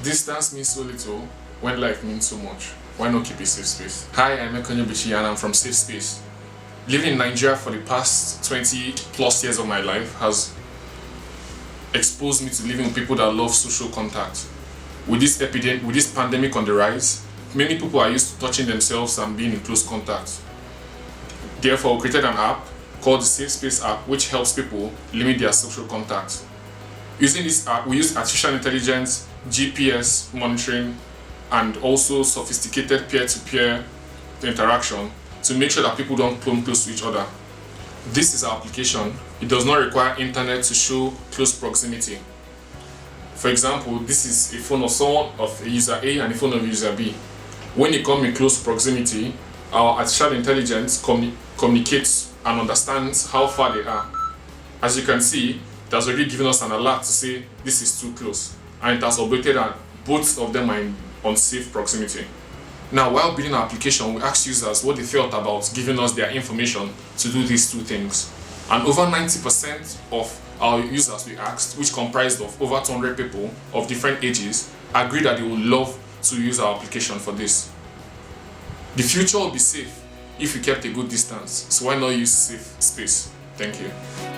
Distance means so little when life means so much. Why not keep a safe space? Hi, I'm Ekonyo Bichi and I'm from SafeSpace. Living in Nigeria for the past 20 plus years of my life has exposed me to living with people that love social contact. With this pandemic on the rise, many people are used to touching themselves and being in close contact. Therefore, we created an app called the SafeSpace app, which helps people limit their social contact. Using this app, we use artificial intelligence, GPS monitoring, and also sophisticated peer-to-peer interaction to make sure that people don't come close to each other. This is our application. It does not require internet to show close proximity. For example, this is a phone of a user A and a phone of user B. When you come in close proximity, our artificial intelligence communicates and understands how far they are. As you can see, it has already given us an alert to say this is too close, and it has updated that both of them are in unsafe proximity. Now, while building our application, we asked users what they felt about giving us their information to do these two things. And over 90% of our users we asked, which comprised of over 200 people of different ages, agreed that they would love to use our application for this. The future will be safe if we kept a good distance, so why not use SafeSpace? Thank you.